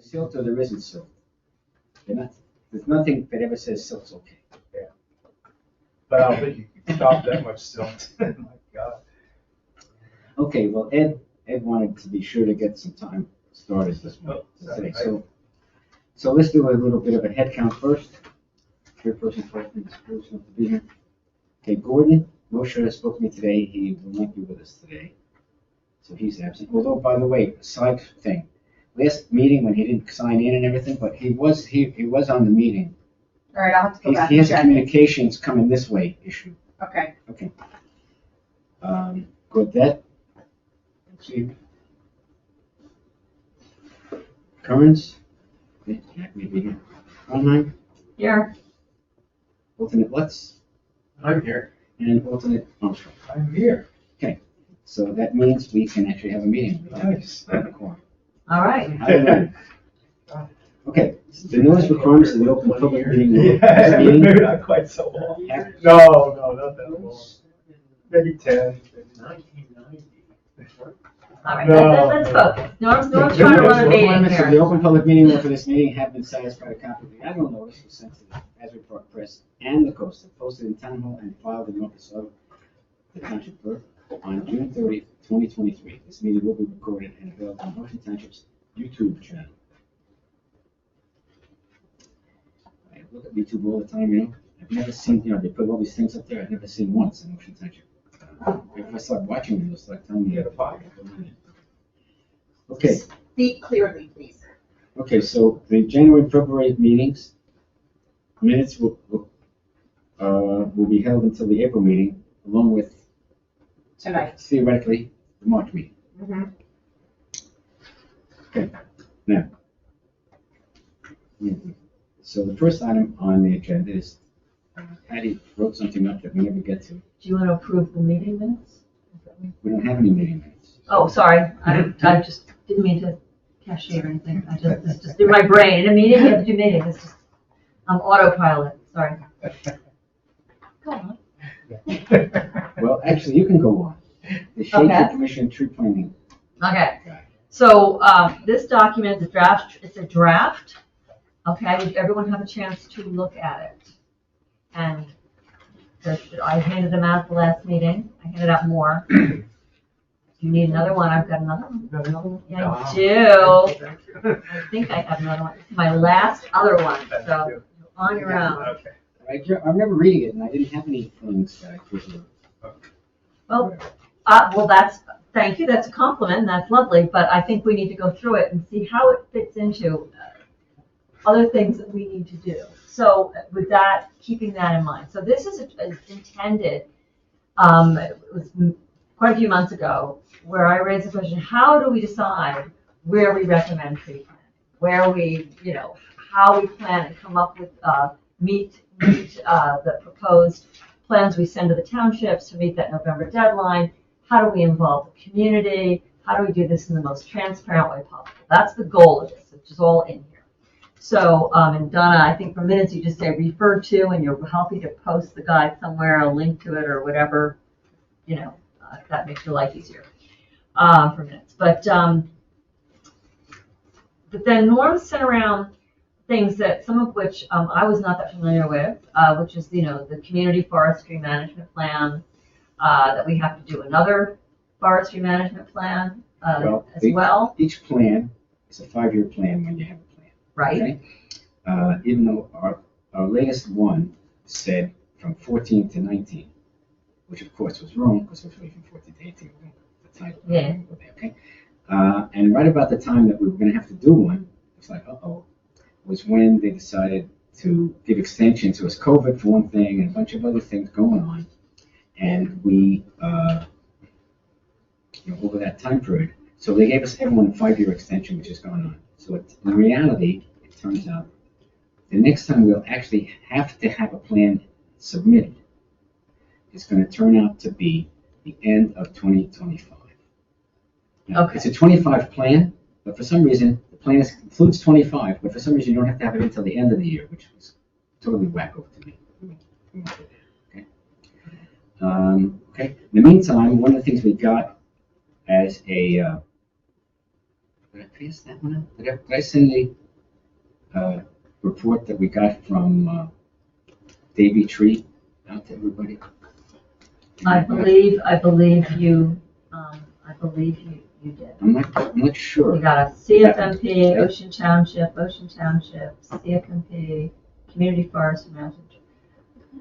silt or there isn't silt. There's nothing that ever says silt's okay. Yeah. But I don't think you can stop that much silt. My God. Okay, well, Ed wanted to be sure to get some time started this morning. So let's do a little bit of a head count first. Chairperson Fulton is person to be here. Okay, Gordon, Moshe spoke to me today. He will not be with us today. So he's absent. Although, by the way, side thing. Last meeting when he didn't sign in and everything, but he was on the meeting. All right, I'll have to go back He and has a check. communications coming this way issue. Okay. Okay. Gaudette. Let's see. Currens. Jack may be here. Online. Here. Alternate Lutz. I'm here. And alternate Armstrong. I'm here. Okay. So that means we can actually have a meeting. Nice. All right. Okay. The notice requirements of the open public meeting law. Yeah, This meeting maybe not quite so long. Yeah. No, not that long. Maybe 10. 1990. All right, No. let's focus. Norm's The trying to run a notice meeting requirements of the here. open public meeting law for this meeting have been satisfied. A copy of the annual notice was sent to the Asbury Park Press and the Coaster, posted in Town Hall and filed in the office of the Township Clerk on June 30th, 2023. This meeting will be recorded and available on Motion Township's YouTube channel. I look at YouTube all the time, you know. I've never seen, they put all these things up there. I've never seen once in Motion Township. If I start watching them, they'll start telling me. Get a pocket. Okay. Speak clearly, please. Okay, so the January and February meetings, minutes will be held until the April meeting, along with Tonight. theoretically the March meeting. Mm-hmm. Okay, now. So the first item on the agenda is Patty wrote something up that we never get to. Do you want to approve the meeting minutes? We don't have any meeting minutes. Oh, sorry. I just didn't mean to cashier or anything. It's just in my brain. In a meeting, you have to do meetings. It's just, I'm autopilot. Sorry. Go on. Well, actually, you can go on. The Shade Okay. Commission Tree Planting. Okay. So this document is a draft. It's a draft. Okay. Did everyone have a chance to look at it? And I handed them out at the last meeting. I handed out more. If you need another one, I've got another one. Yeah, I do. I think I have another one. This is my last other one. So you're on your own. Okay. I remember reading it, and I didn't have any things that I could. Well, thank you. That's a compliment. That's lovely. But I think we need to go through it and see how it fits into other things that we need to do. So with that, keeping that in mind. So this is intended, it was quite a few months ago, where I raised the question, how do we decide where we recommend tree planting? Where we, how we plan and come up with, meet the proposed plans we send to the townships to meet that November deadline. How do we involve the community? How do we do this in the most transparent way possible? That's the goal of this, which is all in here. So, and Donna, I think for minutes you just say refer to, and you're happy to post the guide somewhere, a link to it or whatever, if that makes your life easier for minutes. But then Norm sent around things that some of which I was not that familiar with, which is, the community forestry management plan, that we have to do another forestry management plan as well. Each plan is a 5-year plan when you have a plan. Right. Okay? Even though our latest one said from 14 to 19, which of course was wrong because it was really from 14 to 18. The title. Yeah. Okay. And right about the time that we were going to have to do one, it's like, was when they decided to give extensions. So it was COVID for one thing and a bunch of other things going on. And we, over that time period, so they gave us everyone a 5-year extension, which is going on. So in reality, it turns out the next time we'll actually have to have a plan submitted is going to turn out to be the end of 2025. Now, Okay. It's a 25 plan, but for some reason, the plan includes 25, but for some reason you don't have to have it until the end of the year, which was totally wacko to me. Okay. Okay. In the meantime, one of the things we got as a Did I pass that one out? Did I send the report that we got from Davy Tree out to everybody? I believe you did. I'm not sure. We got a CFMP, Ocean Township, CFMP, Community Forest Management.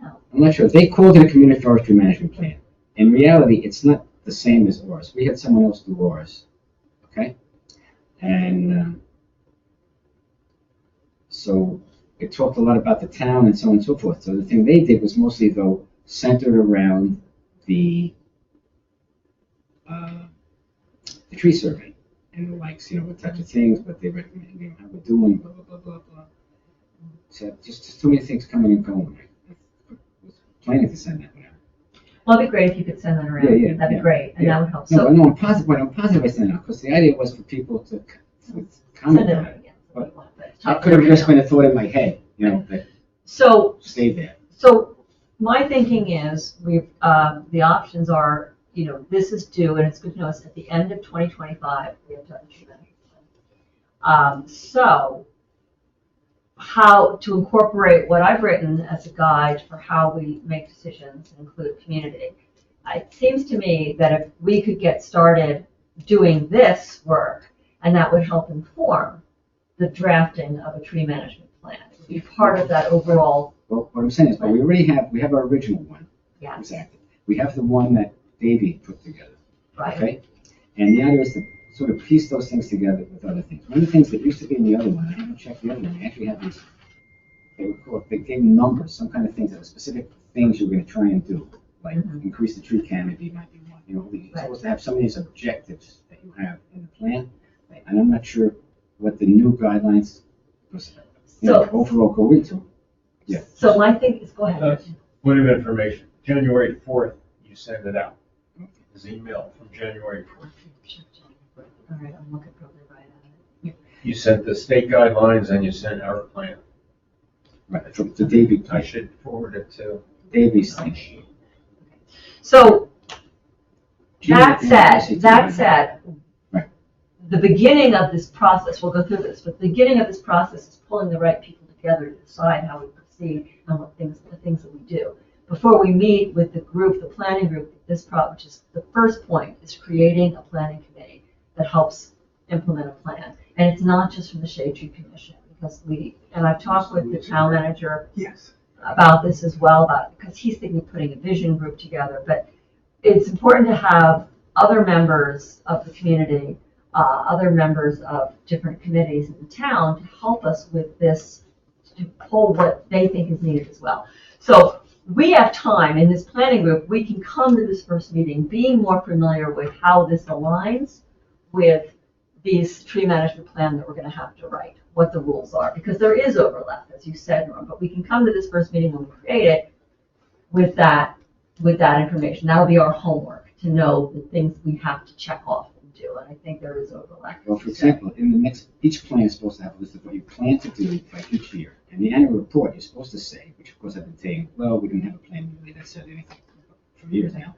No. I'm not sure. They called it a community forestry management plan. In reality, it's not the same as ours. We had someone else do ours. Okay? And so it talked a lot about the town and so on and so forth. So the thing they did was mostly, though, centered around the tree survey and the likes, what types of things, what they recommend, how we're doing, blah, blah, blah, blah, blah. So just too many things coming and going. I was planning to send that one out. Well, it'd be great if you could send that around. Yeah, That'd be great, and that would help. No, I'm positive I sent it out, because the idea was for people to comment Send it on out it. again. But But that could have just been a thought in my head, that So, stayed there. so my thinking is the options are, this is due, and it's good to know it's at the end of 2025, we have to have a tree management plan. So how to incorporate what I've written as a guide for how we make decisions and include community. It seems to me that if we could get started doing this work, and that would help inform the drafting of a tree management plan. It would be part of that overall. Well, what I'm saying is, but we have our original one. Yeah. Exactly. We have the one that Davey put together. Right. Okay? And the idea is to sort of piece those things together with other things. One of the things that used to be in the other one, I haven't checked the other one, they actually had these, they gave numbers, some kind of things that were specific things you were going to try and do, like increase the tree canopy might be one. You're supposed to have some of these objectives that you have in the plan, and I'm not sure what the new guidelines overall go into. Yeah. So my thing is, go ahead. Point of information, January 4th, you send it out. This email from January 4th. All right, I'm looking probably right at it. You sent the state guidelines and you sent our plan. Right, from the Davey. I should forward it to. Davey's thing. So that said, Right. the beginning of this process, we'll go through this, but the beginning of this process is pulling the right people together to decide how we proceed and the things that we do. Before we meet with the group, the planning group, which is the first point, is creating a planning committee that helps implement a plan. And it's not just from the Shade Tree Commission, because I've talked with the town manager about this as well, because he's thinking of putting a vision group together. But it's important to have other members of the community, other members of different committees in the town to help us with this, to pull what they think is needed as well. So we have time in this planning group. We can come to this first meeting being more familiar with how this aligns with these tree management plan that we're going to have to write, what the rules are, because there is overlap, as you said, Norm, but we can come to this first meeting when we create it with that information. That'll be our homework, to know the things we have to check off and do, and I think there is overlap. Well, for example, each plan is supposed to have a list of what you plan to do by each year. And the annual report, you're supposed to say, which of course I've been saying, well, we didn't have a plan really that said anything for years now,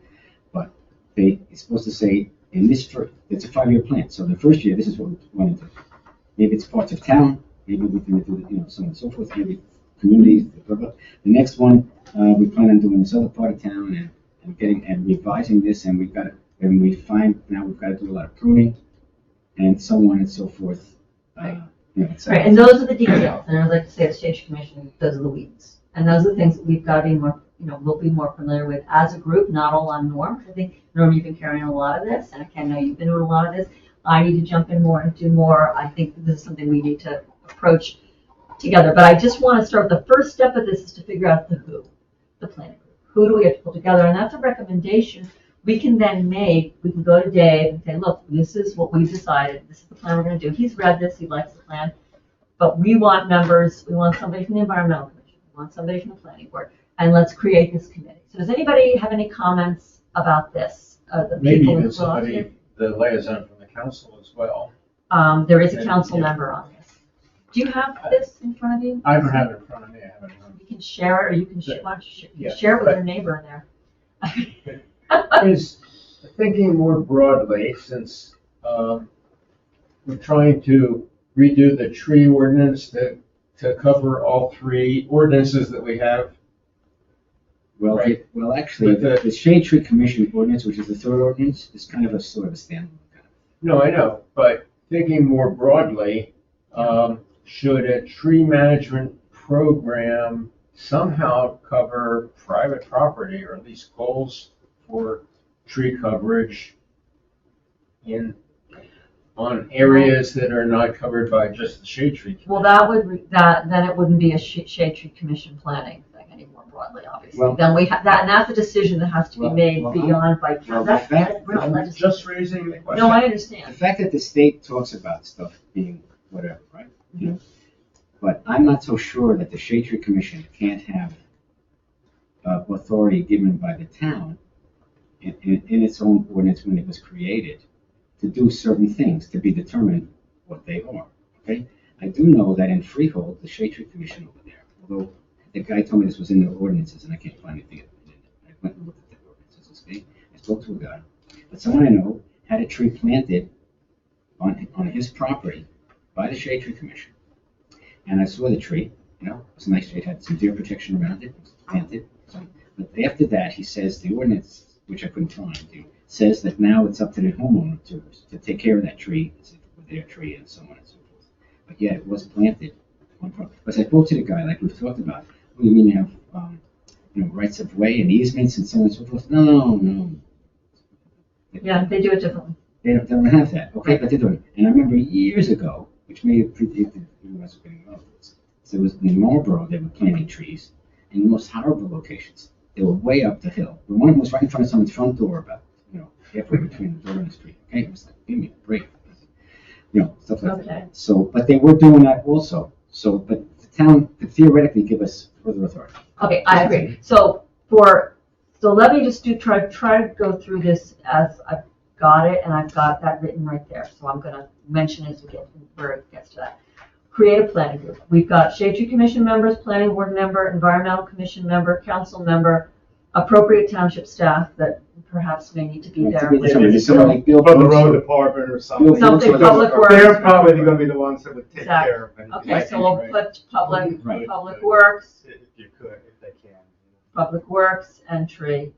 but it's supposed to say, it's a 5-year plan. So the first year, this is what we want to do. Maybe it's parts of town, maybe we're going to do, so on and so forth, maybe communities, blah, blah. The next one, we plan on doing this other part of town and revising this, and we find now we've got to do a lot of pruning and so on and so forth. Right, and those are the details, and I'd like to say the Shade Tree Commission, those are the weeds. And those are the things that we've got to be more, we'll be more familiar with as a group, not all on Norm. I think, Norm, you've been carrying a lot of this, and I know you've been doing a lot of this. I need to jump in more and do more. I think this is something we need to approach together. But I just want to start, the first step of this is to figure out the planning group. Who do we have to pull together? And that's a recommendation we can then make. We can go to Dave and say, look, this is what we've decided. This is the plan we're going to do. He's read this. He likes the plan. But we want members. We want somebody from the Environmental Commission. We want somebody from the Planning Board. And let's create this committee. So does anybody have any comments about this? Maybe even somebody, the liaison from the council as well. There is a council member on this. Do you have this in front of you? I don't have it in front of me. I haven't. You can share it, or you can Yeah, share it with your neighbor in there. Is thinking more broadly, since we're trying to redo the tree ordinance to cover all three ordinances that we have. Well, Right. well, actually, But the Shade Tree Commission ordinance, which is the third ordinance, is kind of a sort of a standalone. No, I know, but thinking more broadly, should a tree management program somehow cover private property, or at least goals for tree coverage on areas that are not covered by just the shade tree commission? Well, then it wouldn't be a shade tree commission planning thing anymore broadly, obviously. Well- Then we have that, and that's a decision that has to be made well, beyond by, well, that's that- real I'm legislation. just raising the question. No, I The understand. fact that the state talks about stuff being whatever, right? You know, but I'm not so sure that the Shade Tree Commission can't have authority given by the town in its own ordinance when it was created to do certain things to be determined what they are. Okay, I do know that in Freehold, the Shade Tree Commission over there, although the guy told me this was in the ordinances and I can't find anything. I went and looked at the ordinances. Okay, I spoke to a guy, but someone I know had a tree planted on his property by the Shade Tree Commission. And I saw the tree, you know, it was a nice tree, it had some deer protection around it, it was planted. But after that, he says the ordinance, which I couldn't find, says that now it's up to the homeowner to take care of that tree, as if it were their tree and so on and so forth. But yet it was planted on property. But I spoke to the guy, like we've talked about, what do you mean you have, rights of way and easements and so on and so forth? No. Yeah, they do it differently. They don't have that, okay, but they don't. And I remember years ago, which may have predicted who was getting involved with this. So it was in Marlboro, they were planting trees in the most horrible locations. They were way up the hill. The one was right in front of someone's front door, about, halfway between the door and the street, okay? It was like, give me a break. Stuff like Okay. that. So, but they were doing that also. So, but the town could theoretically give us further authority. Okay, I agree. So let me just try to go through this as I've got it, and I've got that written right there. So I'm going to mention as we get where it gets to that. Create a planning group. We've got Shade Tree Commission members, Planning Board member, Environmental Commission member, Council member, appropriate township staff that perhaps may need to be there. Someone like Bill From the Brooks. road department or something. Something public works. They're probably gonna be the ones that would take Exactly. care of anything. Okay, so we'll put Right. public works, If you could, if they can. public works and tree,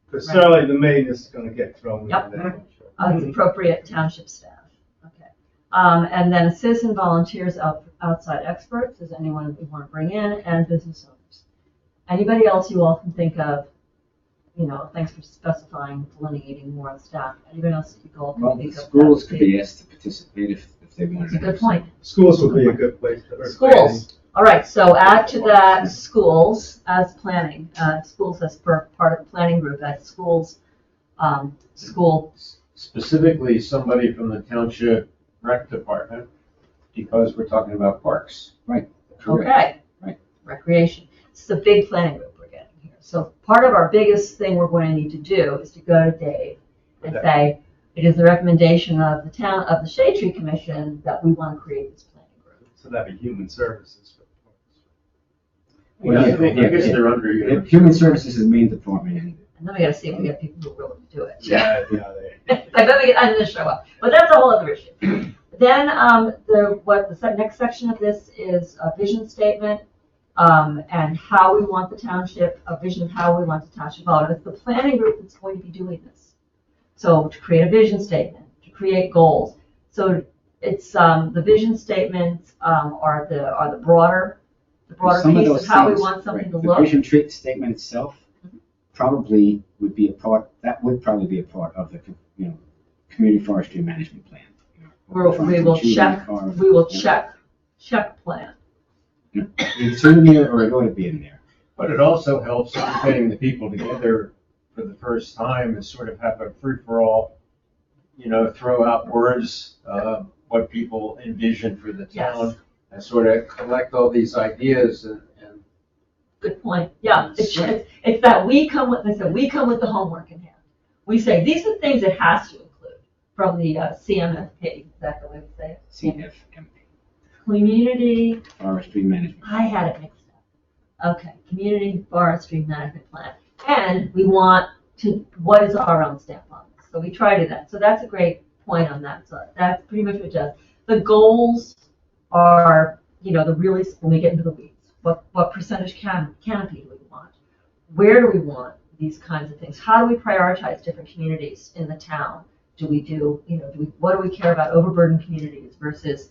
Because certainly the maintenance is gonna get thrown in Yep. there. as appropriate township staff. Okay. And then citizen volunteers, outside experts, is anyone we want to bring in, and business owners. Anybody else you all can think of, thanks for specifying, delineating more on staff. Anybody else you all Well, can the think of? schools could be asked to participate if they wanted. That's a good point. Schools would be a good place to. Schools. All right, so add to that schools as planning, schools as part of the planning group, as schools, school. Specifically, somebody from the township rec department, because we're talking about parks. Correct. Okay. Right. Recreation. It's a big planning group we're getting here. So part of our biggest thing we're going to need to do is to go to Dave and Okay. say, it is the recommendation of the town, of the Shade Tree Commission, that we want to create this planning group. So that'd be human services. Well, I guess they're under you. Human Services is the main department, and And then we got to see if we get people who are willing to do it. Yeah, I bet we get, I'm gonna show up, but that's a whole other issue. Then, the next section of this is a vision statement, and how we want the township, a vision of how we want the township evolved. It's the planning group that's going to be doing this. So to create a vision statement, to create goals. So it's, the vision statements, are the broader some of piece those of how we things, want something right, to the look. vision statement itself probably would be a part, that would probably be a part of the, community forestry management plan. Where we will check, check plan. It's in there, or it ought to be in there. But it also helps in getting the people together for the first time and sort of have a free-for-all, throw out words, what people envision for the Yes. town, and sort of collect all these ideas and Good point. Yeah, it's that we come with the homework in hand. We say, these are things it has to include from the CMFP, is that the way to say it? CFMP, Community, forestry management. I had it mixed up. Okay, Community Forestry Management Plan. And we want to, what is our own stamp on this? So we try to do that. So that's a great point on that, so that's pretty much what it does. The goals are, the really, when we get into the weeds, what percentage canopy do we want? Where do we want these kinds of things? How do we prioritize different communities in the town? What do we care about overburdened communities versus,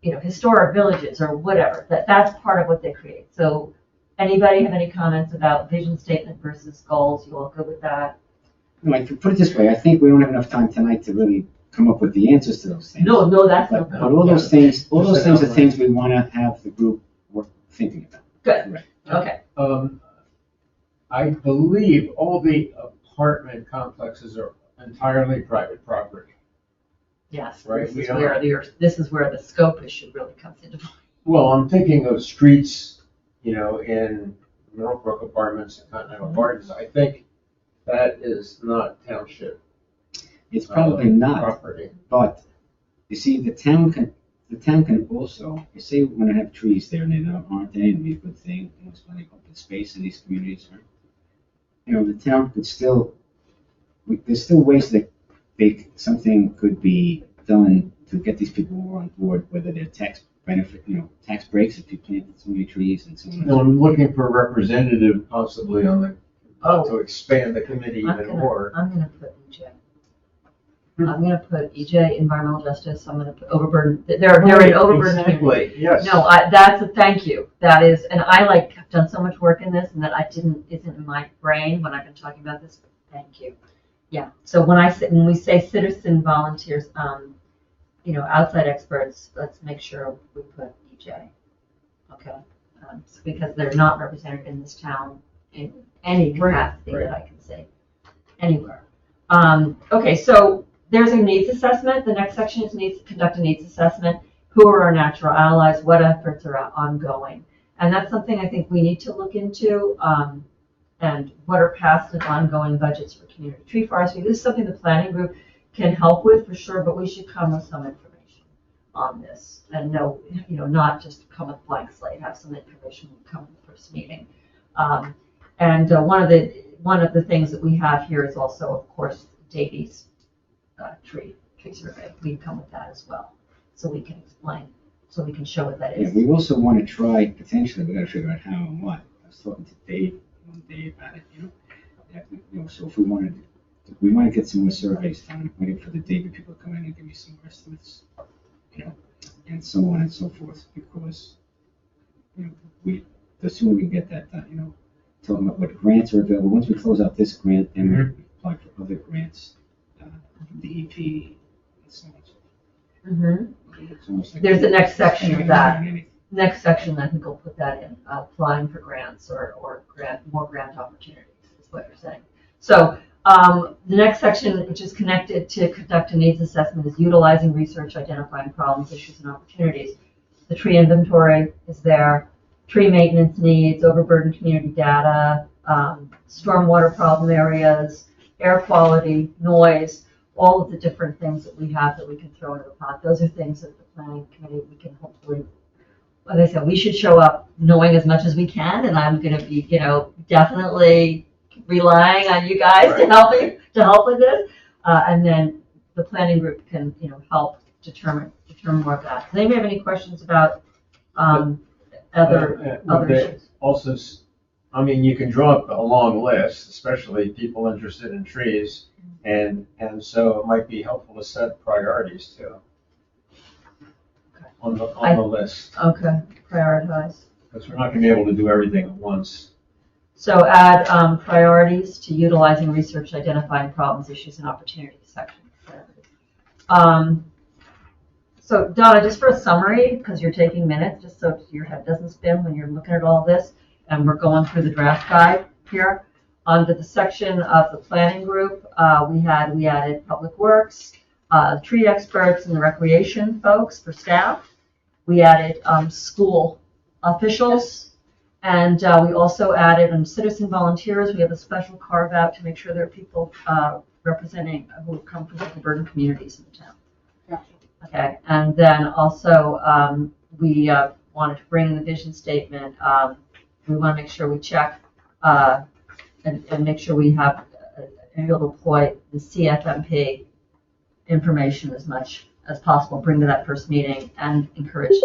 historic villages or whatever? That's part of what they create. So anybody have any comments about vision statement versus goals? You all good with that? No, I can put it this way, I think we don't have enough time tonight to really come up with the answers to those things. No, that's But not. all those things are things we want to have the group work thinking about. Good, Right. okay. I believe all the apartment complexes are entirely private property. Yes, Right, this is where the scope issue really comes into play. Well, I'm thinking of streets, in Northbrook Apartments and Continental Gardens. I think that is not township. It's probably not, Property. but you see, the town can also, you say we want to have trees there, and they aren't they, and be a good thing, it's plenty of open space in these communities, right? The town could still, there's still ways that something could be done to get these people more on board, whether they're tax benefit, tax breaks if you planted so many trees and so on. No, I'm looking for a representative possibly to expand the committee even more. I'm gonna put EJ. I'm gonna put EJ, environmental justice, I'm gonna put overburden, they're in overburden community. Exactly, yes. No, that's a thank you. That is, and I have done so much work in this and that isn't in my brain when I've been talking about this. Thank you. Yeah, so when we say citizen volunteers, outside experts, let's make sure we put EJ. Okay, because they're not represented in this town in any capacity that I can see anywhere. Okay, so there's a needs assessment. The next section is conduct a needs assessment. Who are our natural allies? What efforts are ongoing? And that's something I think we need to look into. And what are past and ongoing budgets for community tree forestry? This is something the planning group can help with for sure, but we should come with some information on this and not just come with blank slate. Have some information when we come to the first meeting. And one of the things that we have here is also, of course, Davies tree survey. We can come with that as well, so we can explain, so we can show what that is. Yeah, we also want to try, potentially, we got to figure out how and what. I was talking to Dave about it, so if we want to get some more surveys done, waiting for the David people to come in and give me some more estimates, and so on and so forth, because, the sooner we can get that done, talking about what grants are available. Once we close out this grant, then we apply for other grants, DEP, and so on and so forth. It's almost like There's the next section of that. anything. Next section, I think we'll put that in, applying for grants or more grant opportunities, is what you're saying. So the next section, which is connected to conduct a needs assessment, is utilizing research, identifying problems, issues, and opportunities. The tree inventory is there, tree maintenance needs, overburdened community data, stormwater problem areas, air quality, noise, all of the different things that we have that we can throw into the pot. Those are things that the planning committee, we can hopefully, like I said, we should show up knowing as much as we can, and I'm going to be, definitely relying on you guys to help with this, and then the planning group can, help determine more of that. Does anybody have any questions about other issues? Also, you can draw up a long list, especially people interested in trees, and so it might be helpful to set priorities too. On the list, Okay, prioritize. because we're not going to be able to do everything at once. So add priorities to utilizing research, identifying problems, issues, and opportunities section. So Donna, just for a summary, because you're taking minutes, just so your head doesn't spin when you're looking at all this, and we're going through the draft guide here. Under the section of the planning group, we added public works, tree experts, and the recreation folks for staff. We added school officials, and we also added citizen volunteers. We have a special carve out to make sure there are people representing who come from overburden communities in the town. Okay, and then also we wanted to bring in the vision statement. We want to make sure we check and make sure we have able to employ the CFMP information as much as possible, bring to that first meeting, and encourage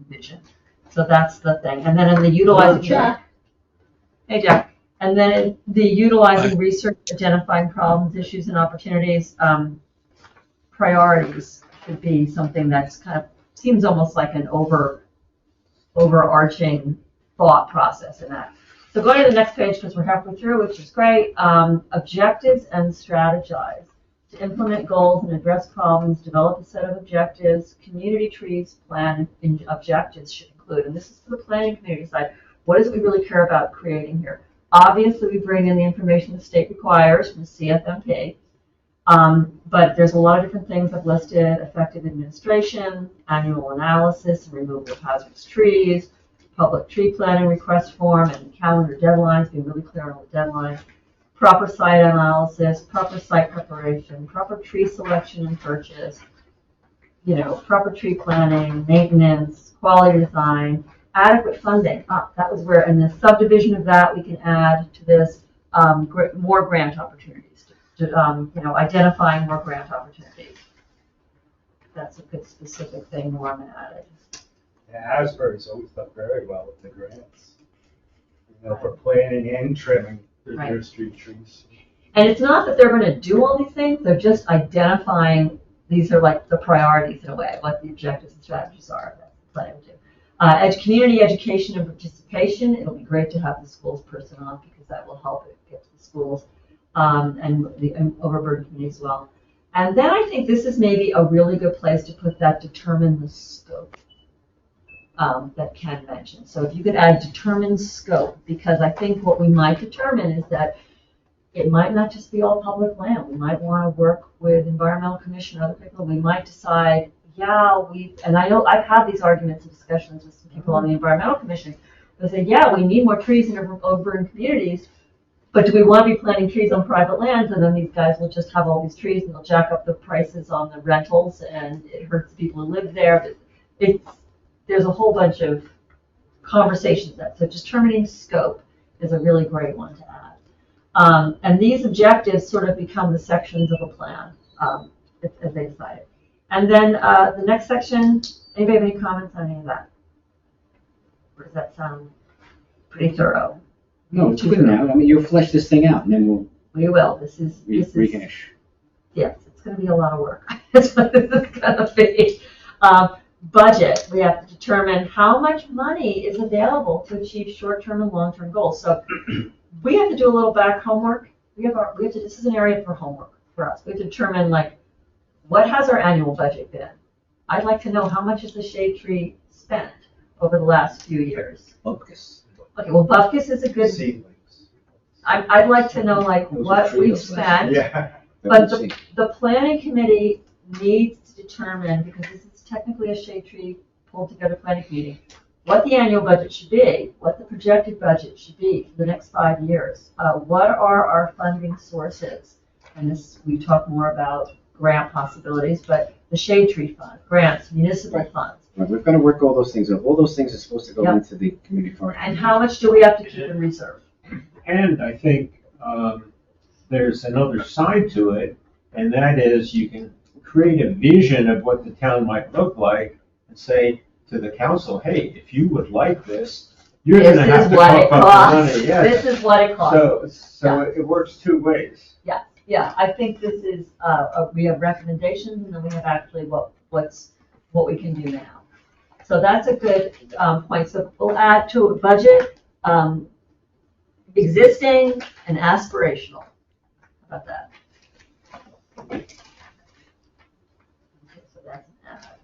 vision. So that's the thing. And then in the utilizing. Jack. Hey, Jack. And then in the utilizing research, identifying problems, issues, and opportunities, priorities should be something that's kind of, seems almost like an overarching thought process in that. So going to the next page, because we're halfway through, which is great. Objectives and strategize. To implement goals and address problems, develop a set of objectives. Community trees plan and objectives should include, and this is for the planning community side, what is it we really care about creating here? Obviously, we bring in the information the state requires from the CFMP, but there's a lot of different things I've listed: effective administration, annual analysis and removal of hazardous trees, public tree planting request form and calendar deadlines, being really clear on all the deadlines, proper site analysis, proper site preparation, proper tree selection and purchase, proper tree planning, maintenance, quality design, adequate funding. That was where, in the subdivision of that, we can add to this more grant opportunities, identifying more grant opportunities. That's a good specific thing Norman added. Yeah, Asbury's always done very well with the grants. For planting and trimming their street trees. And it's not that they're going to do all these things, they're just identifying, these are like the priorities in a way, what the objectives and strategies are that the plan will do. Community education and participation, it'll be great to have the schools person on because that will help it get to the schools and the overburdened community as well. And then I think this is maybe a really good place to put that determine the scope that Ken mentioned. So if you could add determine scope, because I think what we might determine is that it might not just be all public land. We might want to work with Environmental Commission or other people. We might decide, and I know I've had these arguments and discussions with some people on the Environmental Commission. They say, we need more trees in urban communities, but do we want to be planting trees on private lands? And then these guys will just have all these trees and they'll jack up the prices on the rentals and it hurts the people who live there. There's a whole bunch of conversations there. So determining scope is a really great one to add. And these objectives sort of become the sections of a plan as they decide it. And then the next section, anybody have any comments on any of that? Or does that sound pretty thorough? No, it's good now. I mean, you'll flesh this thing out and then We will. This is refinish. Yes, it's going to be a lot of work. That's what this is going to be. Budget, we have to determine how much money is available to achieve short-term and long-term goals. So we have to do a little back homework. This is an area for homework for us. We have to determine, what has our annual budget been? I'd like to know how much has the shade tree spent over the last few years. Focus. Okay, well, Bufkus is a good, Seedlings. I'd like to know, what we've spent. Yeah. But the planning committee needs to determine, because this is technically a shade tree pulled together planning meeting, what the annual budget should be, what the projected budget should be for the next 5 years. What are our funding sources? And this, we talk more about grant possibilities, but the shade tree fund, grants, municipal funds. Right, we're going to work all those things up. All those things are supposed to go into the community forest. And how much do we have to keep in reserve? And I think there's another side to it, and that is you can create a vision of what the town might look like and say to the council, hey, if you would like this, you're going to have to cough up the money. Yeah. This is what it costs. So it works two ways. Yeah, I think this is, we have recommendations and then we have actually what we can do now. So that's a good point. So we'll add to a budget, existing and aspirational. How about that? Okay, so that's an add.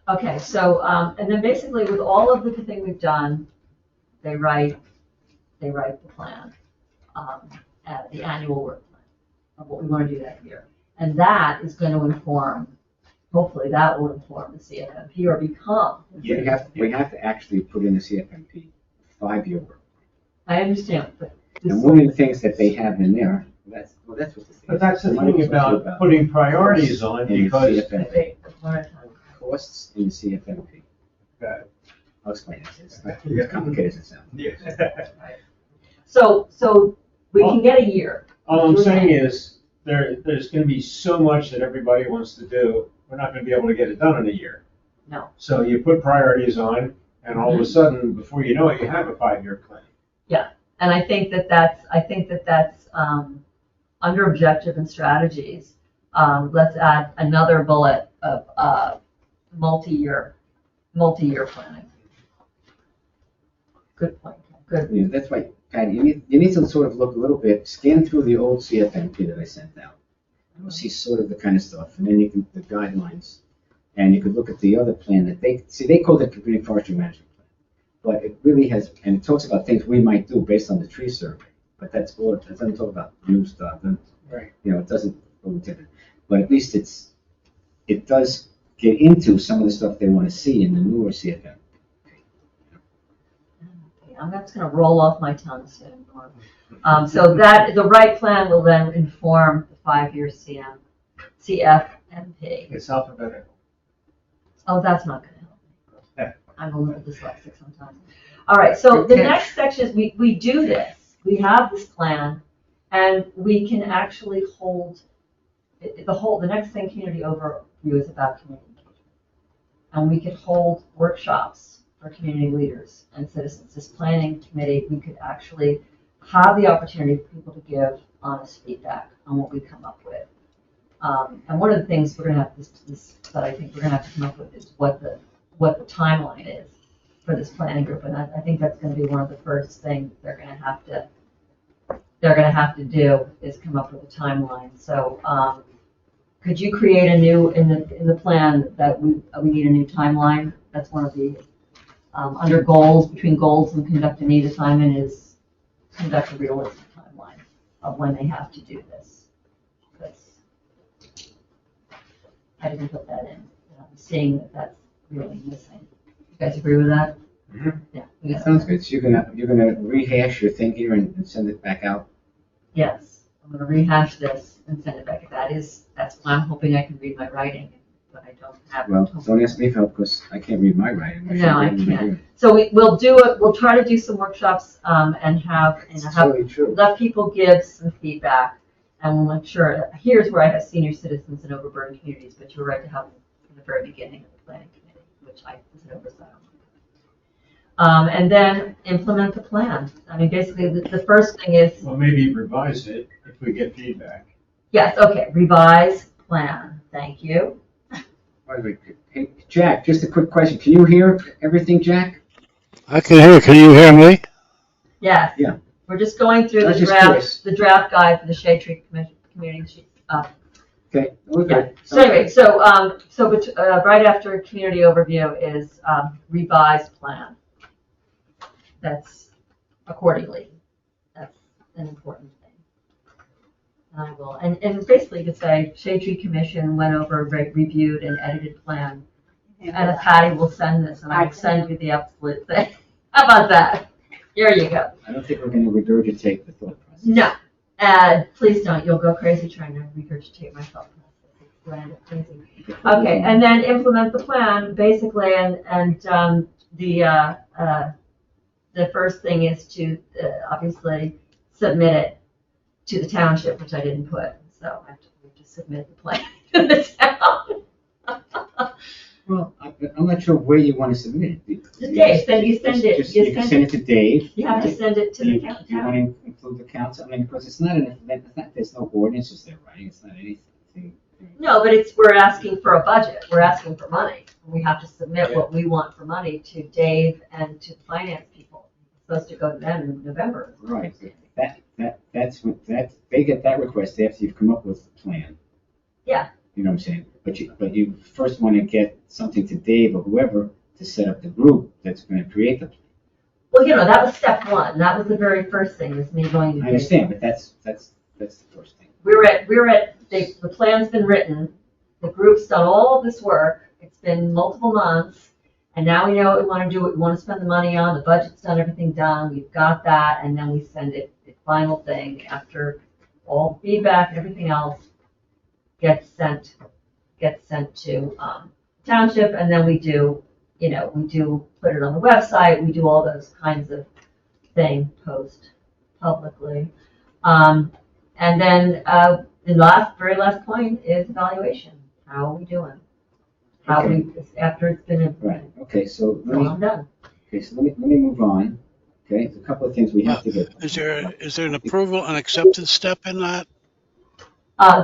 Okay, so, and then basically with all of the thing we've done, they write the plan, the annual work plan of what we want to do that year. And that is going to inform, hopefully that will inform the CFMP or become. We have to actually put in the CFMP 5-year work. I understand, but. And one of the things that they have in there, that's what this is. But that's the thing about putting priorities on, because costs in the CFMP. Okay. I'll explain it. It's not as complicated as it sounds. Yeah. So we can get a year. All I'm saying is, there's gonna be so much that everybody wants to do, we're not gonna be able to get it done in a year. No. So you put priorities on, and all of a sudden, before you know it, you have a 5-year plan. And I think that that's under objective and strategies. Let's add another bullet of multi-year planning. Good point. Good. Yeah, that's right, Patty. You need to sort of look a little bit, scan through the old CFNP that I sent out. You'll see sort of the kind of stuff, and then you can, the guidelines, and you could look at the other plan that they call it community forestry management plan. But it really has, and it talks about things we might do based on the tree survey, but it doesn't talk about new stuff, and, Right. it doesn't go into it. But at least it does get into some of the stuff they want to see in the newer CFN. I'm just going to roll off my tongue soon. So that the right plan will then inform the 5-year CFMP. It's alphabetical. Oh, that's not going to help me. Yeah. I'm a little dyslexic sometimes. All right, so the Good catch. next section is we do this. We have this plan, and we can actually hold the next thing, community overview, is about community engagement. And we could hold workshops for community leaders and citizens. This planning committee, we could actually have the opportunity for people to give honest feedback on what we come up with. And one of the things we're going to have that I think we're going to have to come up with is what the timeline is for this planning group, and I think that's going to be one of the first things they're going to have to do is come up with a timeline. So could you create a new in the plan that we need a new timeline? That's one of the under goals, between goals and conduct a need assignment, is conduct a realistic timeline of when they have to do this. Because I didn't put that in. I'm seeing that that's really missing. You guys agree with that? Mhm. Yeah. That sounds good. So you're gonna rehash your thing here and send it back out? Yes, I'm going to rehash this and send it back. That's when I'm hoping I can read my writing, but I don't have. Well, don't ask me for help because I can't read my writing. No, I can't. So we'll do it. We'll try to do some workshops and have It's totally true. let people give some feedback, and we'll make sure. Here's where I have senior citizens and overburdened communities, but you're right to have them from the very beginning of the planning committee, which I was an oversight on. And then implement the plan. I mean, basically, the first thing is, Well, maybe revise it if we get feedback. yes, okay, revise plan. Thank you. By the way, hey, Jack, just a quick question. Can you hear everything, Jack? I can hear. Can you hear me? Yes. Yeah. We're just going through I was the just curious. draft guide for the Shade Tree Community. Okay, we're Yeah. good. So anyway, right after community overview is revised plan. That's accordingly. That's an important thing. And I will, and basically to say Shade Tree Commission went over, reviewed and edited plan. And Patty will send this and I will send you the absolute thing. How about that? There you go. I don't think we're gonna regurgitate the thought process. No, please don't. You'll go crazy trying to regurgitate my thought process. It's going to get crazy. Okay, and then implement the plan, basically, and the first thing is to obviously submit it to the township, which I didn't put, so I have to submit the plan to the town. Well, I'm not sure where you want to submit it. To Dave, then you send it. You can send it to Dave. You have to right? send it to the You want town. to include the council? I mean, because it's not an event, there's no ordinances there, right? It's not anything. No, but we're asking for a budget. We're asking for money. We have to submit what we want for money to Dave and to the finance people. It's supposed to go to them in November. Right, that's what, they get that request after you've come up with the plan. Yeah. You know what I'm saying? But you first want to get something to Dave or whoever to set up the group that's going to create the plan. Well, that was step one. That was the very first thing, was me going to. I understand, but that's the first thing. The plan's been written, the group's done all of this work, it's been multiple months, and now we know what we want to do, what we want to spend the money on, the budget's done, everything done, we've got that, and then we send it, the final thing, after all feedback and everything else gets sent to Township, and then we do you know, we do put it on the website, we do all those kinds of things, post publicly. And then the very last point is evaluation. How are we doing? After it's been Right, okay, so I'm done. let me move on. Okay, there's a couple of things we have to get. Is there an approval and acceptance step in that?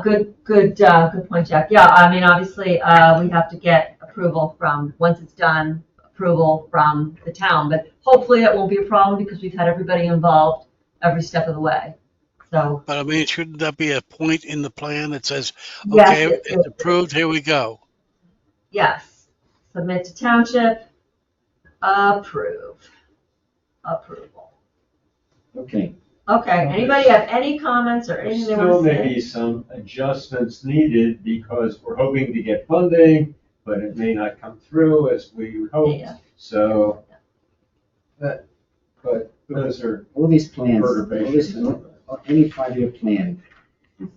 Good point, Jack. Yeah, I mean, obviously, we have to get approval once it's done, approval from the town, but hopefully it won't be a problem because we've had everybody involved every step of the way. So. But I mean, shouldn't that be a point in the plan that says, Yes, okay, it's approved, here we go? Yes, submit to Township, approve, approval. Okay, Okay, anybody have any comments or anything they Still want to may say? be some adjustments needed because we're hoping to get funding, but it may not come through as we hope. Yeah. So but those are all these plans, perturbations. any 5-year plan is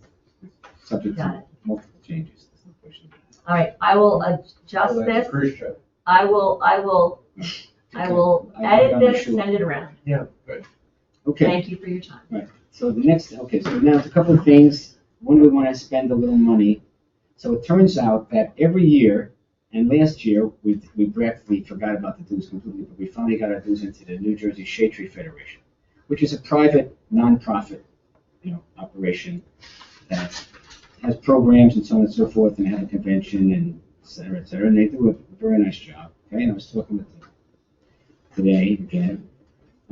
subject Got to it. multiple changes. There's no question about it. All right, I will adjust So that's this. cruise ship. I will edit this, send it around. Yeah, good. Okay, Thank you for your time. so the next, okay, so now a couple of things. When we want to spend a little money. So it turns out that every year, and last year, we practically forgot about the dues completely, but we finally got our dues into the New Jersey Shade Tree Federation, which is a private, nonprofit, operation that has programs and so on and so forth, and have a convention and et cetera, and they do a very nice job. Okay, and I was talking with them today again.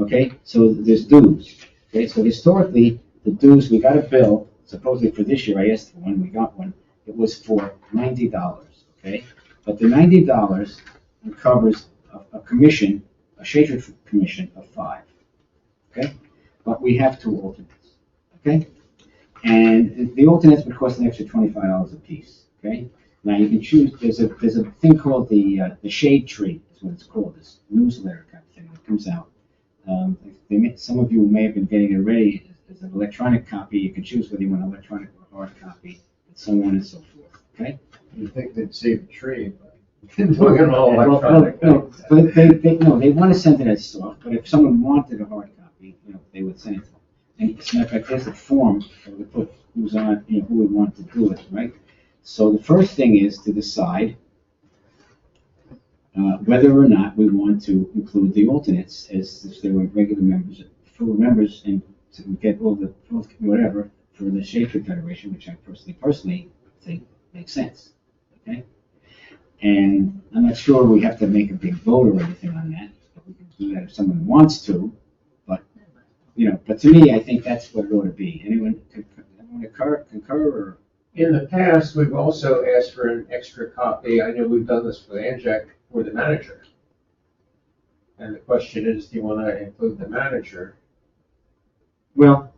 Okay, so there's dues. Okay, so historically, the dues, we got a bill, supposedly for this year, I asked for one, we got one, it was for $90, okay? But the $90 covers a commission, a shade tree commission of 5, okay? But we have 2 alternates, okay? And the alternates would cost an extra $25 a piece, okay? Now you can choose, there's a thing called the Shade Tree, is what it's called, this newsletter kind of thing that comes out. Some of you may have been getting it already as an electronic copy. You can choose whether you want an electronic or hard copy, and so on and so forth. Okay? You think they'd save a tree, but doing it all Well, electronic. no, but they want to send it as soft. But if someone wanted a hard copy, they would send it. And as a matter of fact, there's a form that would put who's on, who would want to do it, right? So the first thing is to decide whether or not we want to include the alternates as if they were regular members, full members, and to get all the whatever for the Shade Tree Federation, which I personally think makes sense. Okay, and I'm not sure we have to make a big vote or anything on that, but we can do that if someone wants to. But but to me, I think that's what it ought to be. Anyone concur or? In the past, we've also asked for an extra copy. I know we've done this with Anjac for the manager. And the question is, do you want to include the manager? Well,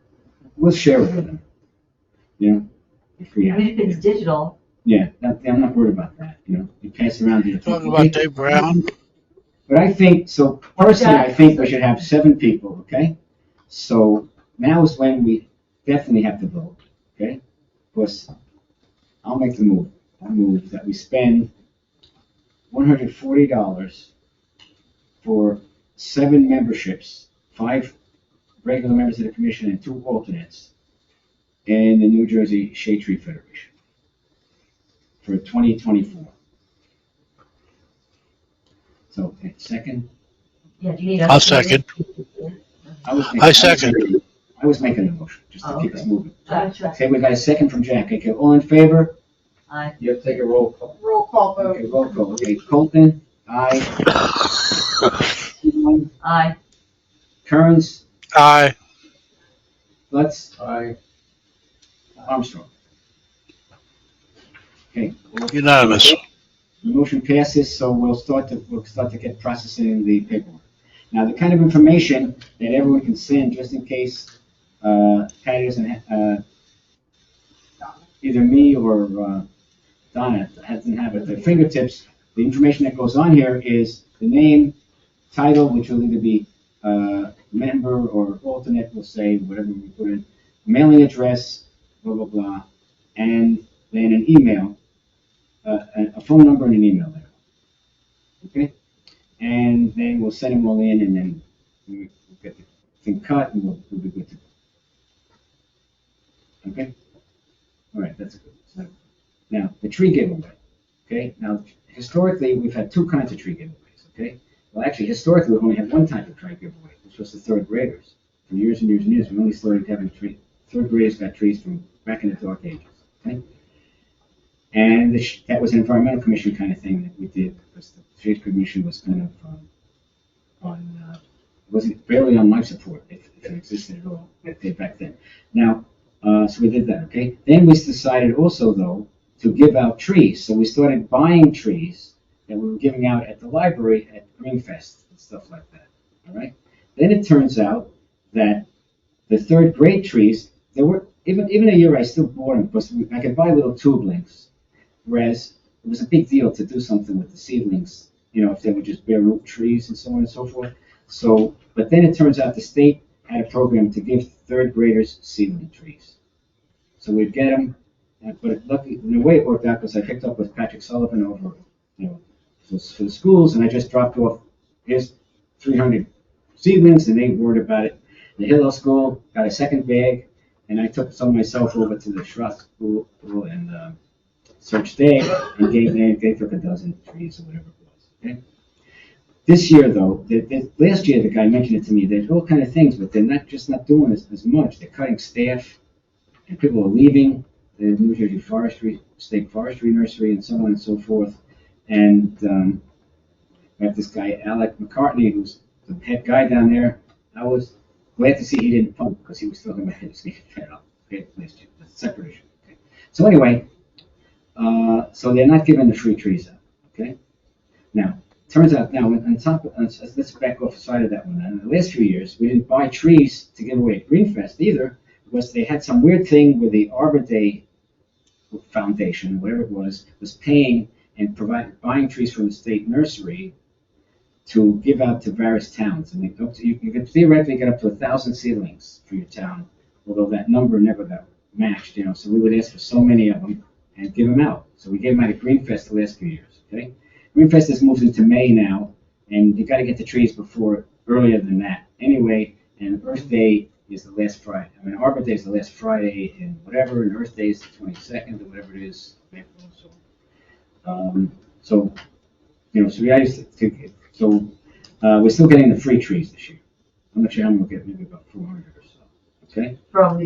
we'll share it with them. If we have. Even if it's digital. Yeah, I'm not worried about that. You pass around the. Talking about Dave Brown? But I think, so personally, I think we should have 7 people, okay? So now is when we definitely have to vote, okay? Because I'll make the move. I move that we spend $140 for 7 memberships, 5 regular members of the commission and 2 alternates in the New Jersey Shade Tree Federation for 2024. So, okay, second? Yeah, do you need I'll second. I second. I was making a motion, just to keep us moving. Gotcha. Okay, we got a second from Jack. Okay, all in favor? Aye. You have to take a roll call. Roll call vote. Okay, roll call. Okay, Colton, aye. Aye. Kearns, Aye. Lutz, Aye. Armstrong. Okay. Unanimous. The motion passes, so we'll start to get processing the paperwork. Now, the kind of information that everyone can send, just in case Patty doesn't, either me or Donna doesn't have it at their fingertips, the information that goes on here is the name, title, which will either be member or alternate, we'll say, whatever we put in, mailing address, blah, blah, blah, and then an email, a phone number and an email there. Okay? and then we'll send them all in, and then we'll get the thing cut, and we'll be good to go. Okay? All right, that's good. So, now, the tree giveaway. Okay? Now, historically, we've had two kinds of tree giveaways. Okay? Well, actually, historically, we've only had one type of tree giveaway, which was the third graders. For years and years and years, we only started having third graders got trees from back in the dark ages. Okay? And that was an environmental commission kind of thing that we did, because the tree commission was kind of wasn't barely on life support, if it existed at all back then. Now, so we did that, okay? Then we decided also, though, to give out trees. So we started buying trees that we were giving out at the library at Greenfest and stuff like that, all right? Then it turns out that the third grade trees, there were, even a year I still bought them, because I could buy little tubelings, whereas it was a big deal to do something with the seedlings, if they were just bare root trees and so on and so forth. So, but then it turns out the state had a program to give third graders seedling trees. So we'd get them, but luckily, the way it worked out, because I picked up with Patrick Sullivan over, for the schools, and I just dropped off his 300 seedlings, and they worried about it. The Hillel School got a second bag, and I took some myself over to the Schrock School and searched there, and they took a dozen trees or whatever it was. Okay. This year, though, last year the guy mentioned it to me. There's all kind of things, but they're not doing as much. They're cutting staff, and people are leaving the New Jersey State Forestry Nursery, and so on and so forth. And we have this guy Alec McCartney, who's the head guy down there. I was glad to see he didn't pump, because he was talking about his fed okay, last year. That's a separate issue. Okay. So anyway, so they're not giving the free trees out. Okay. Now. Turns out now, let's back off the side of that one. In the last few years, we didn't buy trees to give away at Greenfest either, because they had some weird thing where the Arbor Day Foundation, whatever it was paying and buying trees from the state nursery to give out to various towns. And you could theoretically get up to 1,000 seedlings for your town, although that number never got matched. So we would ask for so many of them and give them out. So we gave them out at Greenfest the last few years. Okay. Greenfest has moved into May now, and you got to get the trees earlier than that. Anyway, and Earth Day is the last Friday. Arbor Day is the last Friday, and whatever, and Earth Day is the 22nd, or whatever it is. So we're still getting the free trees this year. I'm not sure how many we'll get, maybe about 400 or so. Okay.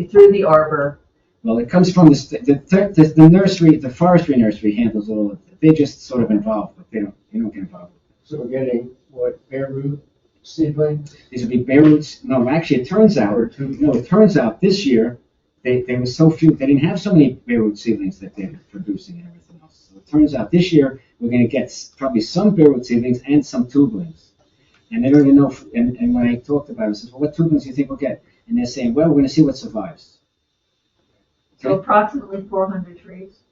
Through the arbor. Well, it comes from the nursery, the forestry nursery handles all of it. They just sort of involved, but they don't get involved. So we're getting what, bare root seedlings? These would be bare roots. No, actually, it turns out this year there was so few. They didn't have so many bare root seedlings that they're producing and everything else. So it turns out this year we're going to get probably some bare root seedlings and some tubelings. And they don't even know. And when I talked about it, I said, "Well, what tubelings do you think we'll get?" And they're saying, "Well, we're going to see what survives." So approximately 400 trees.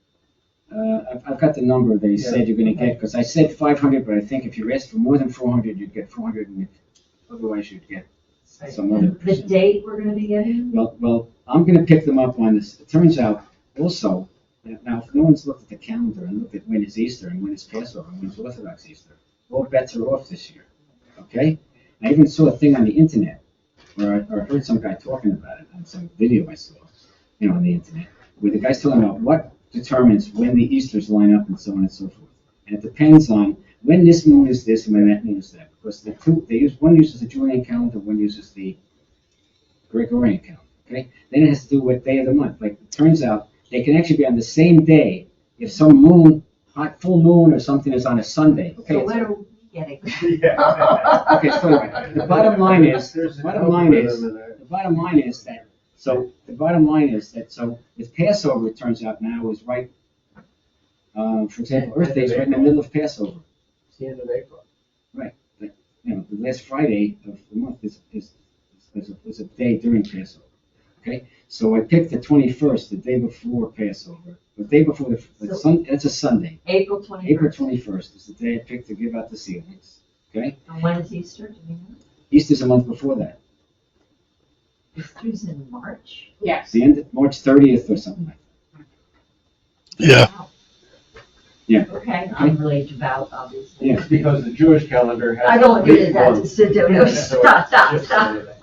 I've got the number they said you're going to get, because I said 500, but I think if you asked for more than 400, you'd get 400, and otherwise you'd get some other percent. The date we're going to be getting? Well, I'm going to pick them up on this. It turns out also, now if no one's looked at the calendar and looked at when is Easter and when is Passover and when is Orthodox Easter, all bets are off this year. Okay? I even saw a thing on the internet, or I heard some guy talking about it on some video I saw, on the internet, where the guy's talking about what determines when the Easters line up and so on and so forth. And it depends on when this moon is this and when that moon is that. Because one uses the Julian calendar, one uses the Gregorian calendar. Okay? Then it has to do with day of the month. Like, it turns out they can actually be on the same day if some full moon or something is on a Sunday. Okay, so where are we getting? Okay, so the bottom line is that with Passover, it turns out now is right. For example, Earth Day is right in the middle of Passover. It's the end of April. Right. But, the last Friday of the month is a day during Passover. Okay. So I picked the 21st, the day before Passover. The day before that's a Sunday. April 21st. April 21st is the day I picked to give out the seedlings. Okay. And when is Easter? Do you know? Easter's a month before that. Easter's in March? Yes. The end of March 30th or something like that. Yeah. Wow. Okay, I'm really devout, obviously. Yeah. It's because the Jewish calendar has. I don't do leap that months. to do, no, stop.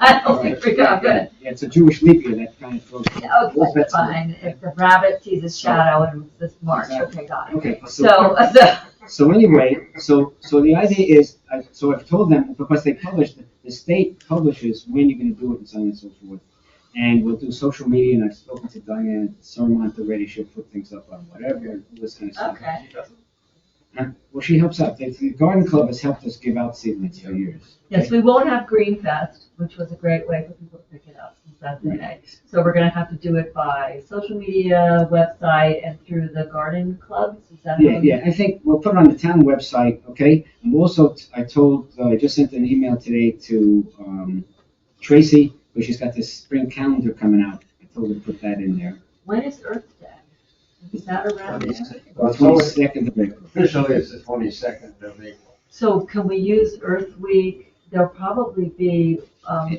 I don't think we're Yeah, good. it's a Jewish leap year that kind of throws. Okay, fine, if the rabbit sees a shadow and it's this March, Exactly. okay, got it. Okay, So, so anyway, so the idea is, so I've told them, because they publish, the state publishes when you're gonna do it and so on and so forth. And we'll do social media, and I've spoken to Diane Sermont already, she'll put things up on whatever, all this kind of stuff. okay, Well, she helps out. The Garden Club has helped us give out seedlings for years. yes, we won't have Green Fest, which was a great way for people to pick it up since that's in May. So we're gonna have to do it by social media, website, and through the garden clubs, is that? how Yeah, I think we'll put it on the town website, okay? And also, I just sent an email today to Tracy, where she's got this spring calendar coming out. I told her to put that in there. When is Earth Day? Is that around there? Well, 22nd of April. Officially, it's the 22nd of April. So can we use Earth Week? There'll probably be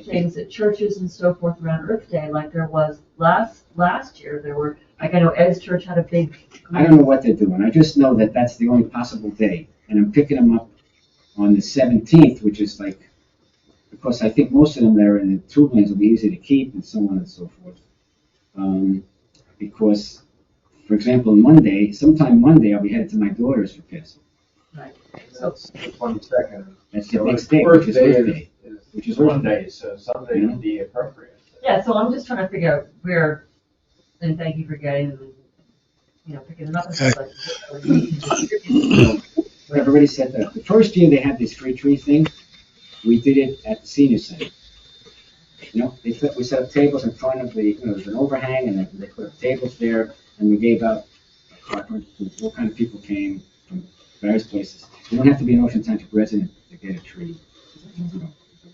things at churches and so forth around Earth Day, like there was last year. There were, like I know Ed's church had a big. I don't know what they're doing. I just know that that's the only possible day. And I'm picking them up on the 17th, which is like, because I think most of them there in the Tubelines will be easy to keep and so on and so forth. Because, for example, sometime Monday, I'll be headed to my daughter's for Passover. Right. So it's the 22nd. That's the So next it's day, Earth which is Day Earth Day. which is Monday, so Sunday would be appropriate. Yeah, so I'm just trying to figure out where, and thank you for getting them, picking them up and stuff like that. Everybody said that. The first year they had this free tree thing, we did it at the senior center. We set up tables in front of the, there's an overhang, and they put up tables there, and we gave out cards. All kind of people came from various places. You don't have to be an Ocean Township resident to get a tree. The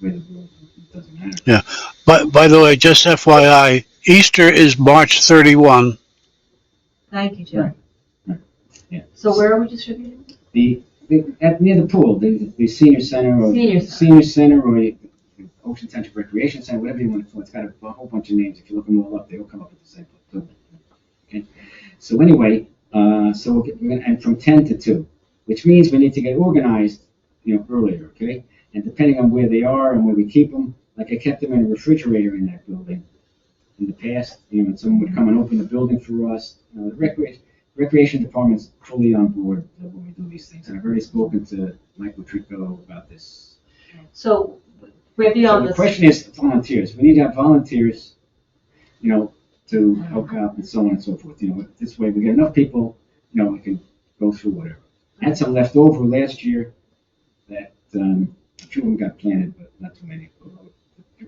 way the rules, it doesn't matter. Yeah. But by the way, just FYI, Easter is March 31. Thank you, Joe. Right. Yeah. So where are we distributing? Near the pool, the senior center, or Senior center, or the Ocean Township Recreation Center, whatever you want to call it. It's got a whole bunch of names. If you look them all up, they all come up with the same place. Okay. So anyway, we're gonna, and from 10 to 2, which means we need to get organized, earlier. Okay. And depending on where they are and where we keep them, like I kept them in a refrigerator in that building in the past. And someone would come and open the building for us. The recreation department's fully on board when we do these things. And I've already spoken to Michael Trico about this. So maybe So on the this. question is volunteers. We need to have volunteers, to help out and so on and so forth. This way we get enough people, we can go through whatever. I had some left over last year that a few of them got planted, but not too many.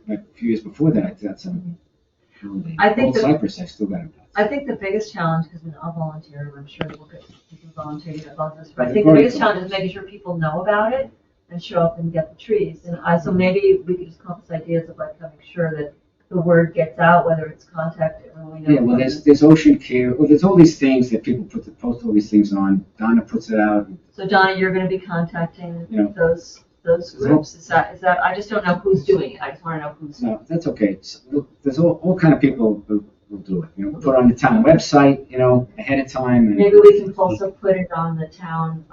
A few years before that, I got some. I think Old Cypress, I still got them. I think the biggest challenge, because I'll volunteer, and I'm sure we'll get people volunteer to get volunteers, but I Right, think the the biggest garden challenge is making sure people know about it and show up and get the trees. And so maybe we could just come up with ideas of like making sure that the word gets out, whether it's contacted when we know. Yeah, well, there's Ocean Care, there's all these things that people post all these things on. Donna puts it out. So Donna, you're gonna be contacting Yeah. those groups? Is that, I just don't know who's doing it. I just wanna know who's. No, that's okay. So, there's all kind of people who will do it. Put it on the town website, ahead of time. And Maybe we can also put it on the town,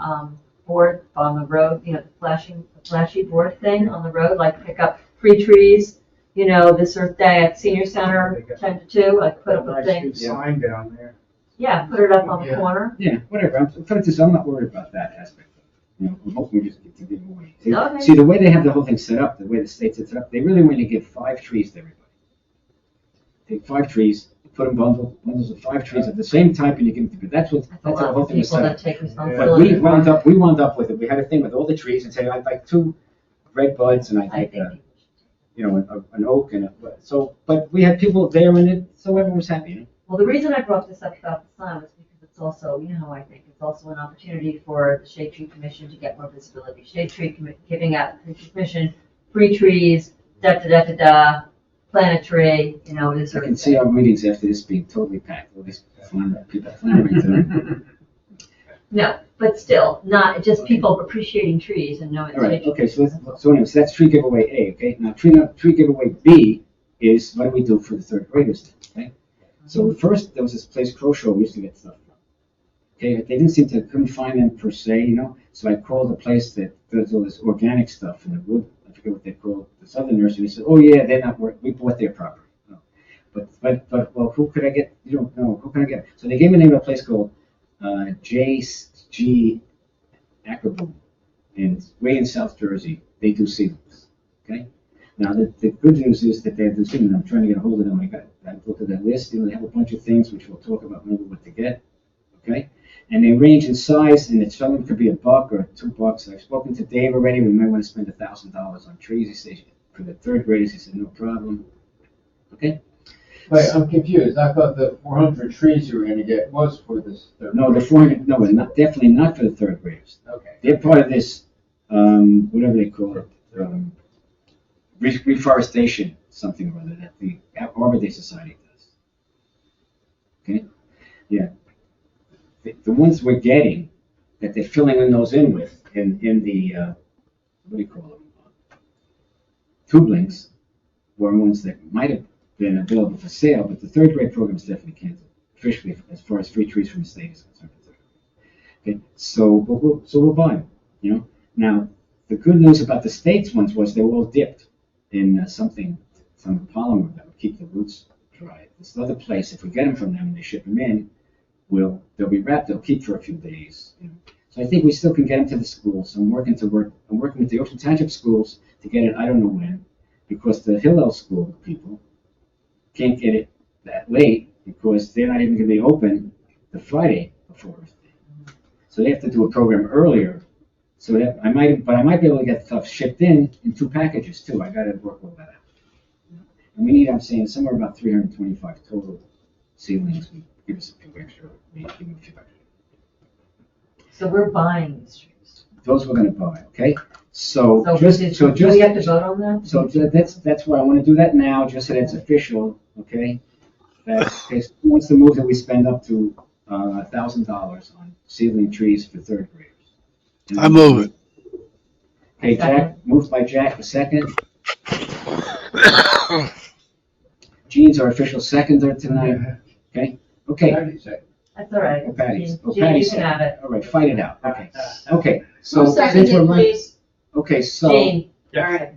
board on the road, the flashy board thing on the road, like pick up free trees, this Earth Day at Senior Center, 10 to 2, like put up a Nice thing. new sign down there. Yeah, put it up on the Yeah. corner. Yeah, whatever. I'm not worried about that aspect. I'm hoping we just get to give away. Okay. See, the way they have the whole thing set up, the way the state sets it up, they really want to give 5 trees to everybody. Take 5 trees, put them bundles of 5 trees of the same type, and you give them to. That's how the A lot whole of thing was people set that up. take But responsibility. we wound up with it. We had a thing with all the trees and say, I'd like 2 red buds, and I'd I like think. an oak and but we had people there, and so everyone was happy. Well, the reason I brought this up about the sign was because it's also, I think it's also an opportunity for the Shade Tree Commission to get more visibility. Shade Tree giving out the commission free trees, plant a tree, this I sort can of see thing. our meetings after this being totally packed. All these people floundering today. No, but still, not just people appreciating trees and knowing. All right, Shade okay, Tree. so anyway, so that's tree giveaway A, okay? Now, tree giveaway B is what do we do for the 3rd graders, okay? So first, there was this place, Crow Show, we used to get stuff from. Okay, but they didn't seem to, couldn't find them per se, you know, so I called the place that does all this organic stuff in the wood, I forget what they call this other nursery, they said, oh yeah, they're not working, we bought their property. No. Well, who could I get, you don't know, who can I get? So they gave me the name of a place called, J.G. Ackerboom, and way in South Jersey, they do seedlings, okay? Now, the good news is that they do seedlings, I'm trying to get a hold of them, I looked at that list, you know, they have a bunch of things which we'll talk about maybe what to get, okay? And they range in size, and some of them could be $1 or $2. I've spoken to Dave already, we might want to spend $1,000 on trees, he said, for the third graders, he said, no problem, okay? Wait, I'm confused. I thought the 400 trees you were gonna get was for this third. No, the 400, no, definitely not for the third graders. Okay. They're part of this, whatever they call it, reforestation, something or other, that the Arbor Day Society does. Okay? Yeah. The ones we're getting, that they're filling in those in with, in the, what do you call them? Tubelings, were ones that might have been available for sale, but the third grade program is definitely canceled, officially, as far as free trees from the state is concerned. Okay, so we'll buy them, you know. Now, the good news about the state's ones was they were all dipped in some polymer that would keep the roots dry. This other place, if we get them from them and they ship them in, they'll be wrapped, they'll keep for a few days. You know? So I think we still can get them to the schools. I'm working with the Ocean Township schools to get it, I don't know when, because the Hillel school people can't get it that late because they're not even going to be open the Friday before Earth Day. So they have to do a program earlier. So that I might be able to get stuff shipped in 2 packages too. I got to work all that out. And we need, I'm saying, somewhere about 325 total seedlings. We give us a few extra, maybe give them a few extra. So we're buying these trees. Those we're going to buy, okay? So Do just we have to vote on that? so that's why I want to do that now, just so that's official, okay? That who wants to move that we spend up to $1,000 on seedling trees for third graders? And I move it. Okay, Jack, moved by Jack, the second. Gene's our official seconder tonight, okay? Okay, How do you say? That's all right. oh, Patty's, Jean, Patty's you can have it. all right, fight it out, okay. Okay, so Who since seconded, we're running, please? okay, so. Jean, Yeah. all right.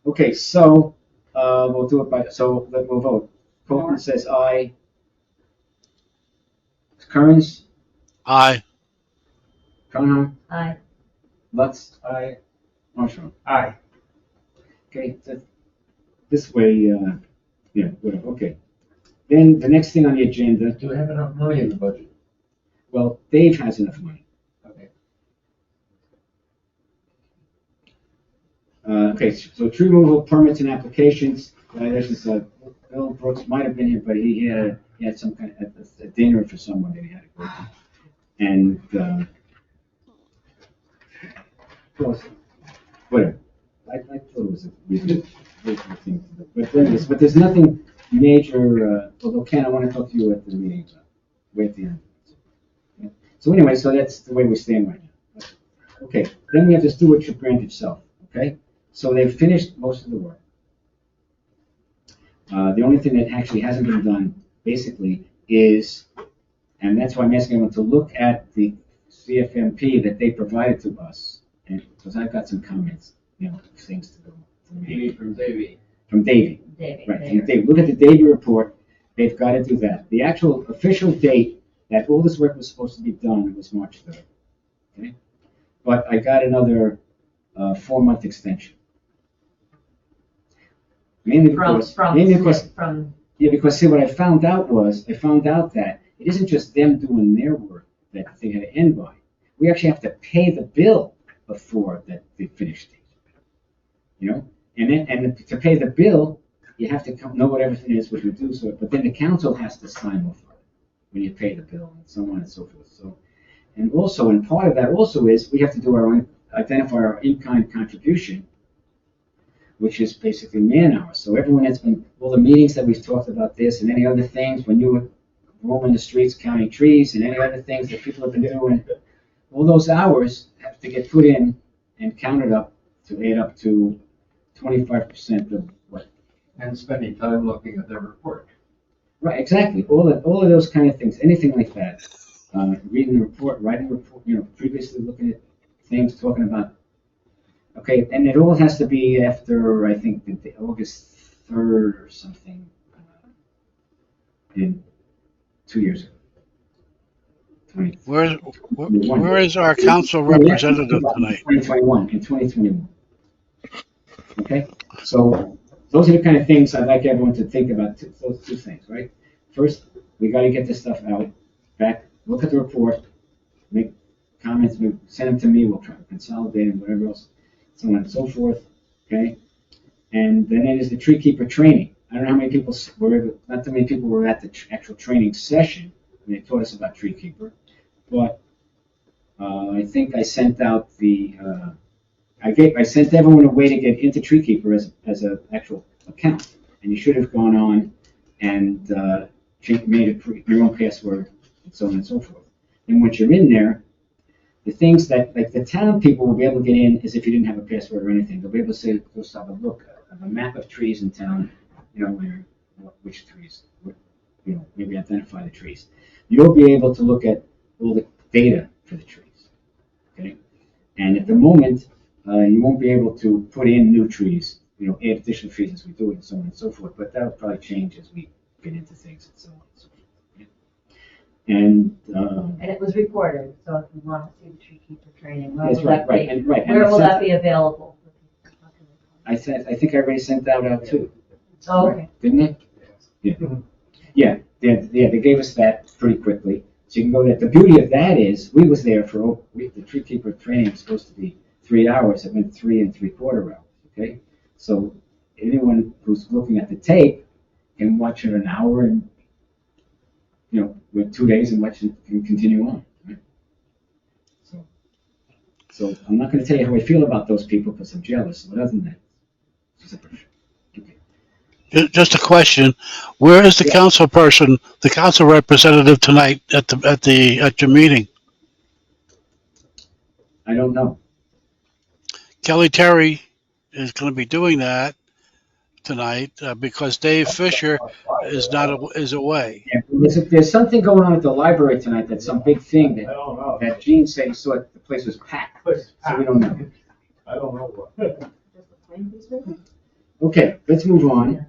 Okay, so, we'll do it we'll vote. Copeland says aye. Kearns, Aye. Conham, Aye. Lutz, I, Armstrong. Aye. Okay, this way, yeah, whatever, okay. Then the next thing on the agenda, do we have enough money in the budget? well, Dave has enough money. Okay. Okay, so tree removal permits and applications, this is, Bill Brooks might have been here, but he had some kind of a dinner for someone that he had to go to. And, well, whatever, I thought it was a reasonable thing to do. But there's nothing major, although Ken, I want to talk to you at the meeting, way at the end. Okay. So anyway, so that's the way we stand right now. Okay, then we have the stewardship grant itself, okay? So they've finished most of the work. The only thing that actually hasn't been done, basically, is, and that's why I'm asking everyone to look at the CFMP that they provided to us, and because I've got some comments, you know, things to go to the meeting. From Davey. From Davey. Davey. Right, from Davey. Look at the Davey report. They've got to do that. The actual official date that all this work was supposed to be done was March 3rd. Okay? But I got another 4-month extension. Mainly because, because see, what I found out that it isn't just them doing their work that they had to end by. We actually have to pay the bill before that the finish date. You know, and to pay the bill, you have to know what everything is, which we do. So, but then the council has to sign off on it when you pay the bill, and so on and so forth. So, and also, and part of that also is we have to do our own, identify our in-kind contribution, which is basically man hours. So everyone that's been, all the meetings that we've talked about this and any other things, when you were roaming the streets counting trees and any other things that people have been doing, all those hours have to get put in and counted up to add up to 25% of what. And spending time looking at their report. Right, exactly. All of those kind of things, anything like that. reading the report, writing the report, previously looking at things, talking about, okay, and it all has to be after, I think, the August 3rd or something, in 2 years ago. 20, Where is our council representative tonight? 2021, in 2021. Okay, so those are the kind of things I'd like everyone to think about, those two things, right? First, we got to get this stuff out, back, look at the report, make comments, send them to me, we'll try to consolidate them, whatever else, so on and so forth, okay? And then there's the tree keeper training. I don't know how many people not too many people were at the actual training session when they taught us about tree keeper, but I think I sent out I sent everyone a way to get into tree keeper as an actual account, and you should have gone on and made your own password and so on and so forth. And once you're in there, the things that, like the town people will be able to get in as if you didn't have a password or anything. They'll be able to say, just have a look of a map of trees in town, which trees, maybe identify the trees. You'll be able to look at all the data for the trees, okay? And at the moment, you won't be able to put in new trees, add additional trees as we do it and so on and so forth, but that'll probably change as we get into things and so on and so forth. Yeah. And it was recorded, so if you want to see the tree keeper training, where that's will right, that be? and right. Where will that be available? I think I already sent that out too. Oh, okay. Didn't I? Yeah. They gave us that pretty quickly. So you can go there. The beauty of that is, we was there the tree keeper training was supposed to be 3 hours. It went 3 3/4 hours, okay? So anyone who's looking at the tape can watch it an hour and, with 2 days and watch it and continue on, right? So I'm not going to tell you how I feel about those people because I'm jealous, but other than that, it's okay. Just a question. Where is the council person, the council representative tonight at your meeting? I don't know. Kelly Terry is going to be doing that tonight because Dave Fisher is away. Yeah, there's something going on at the library tonight. That's some big thing I don't know. that Gene said he saw the place was packed. So we don't know. I don't know what. Okay, let's move on.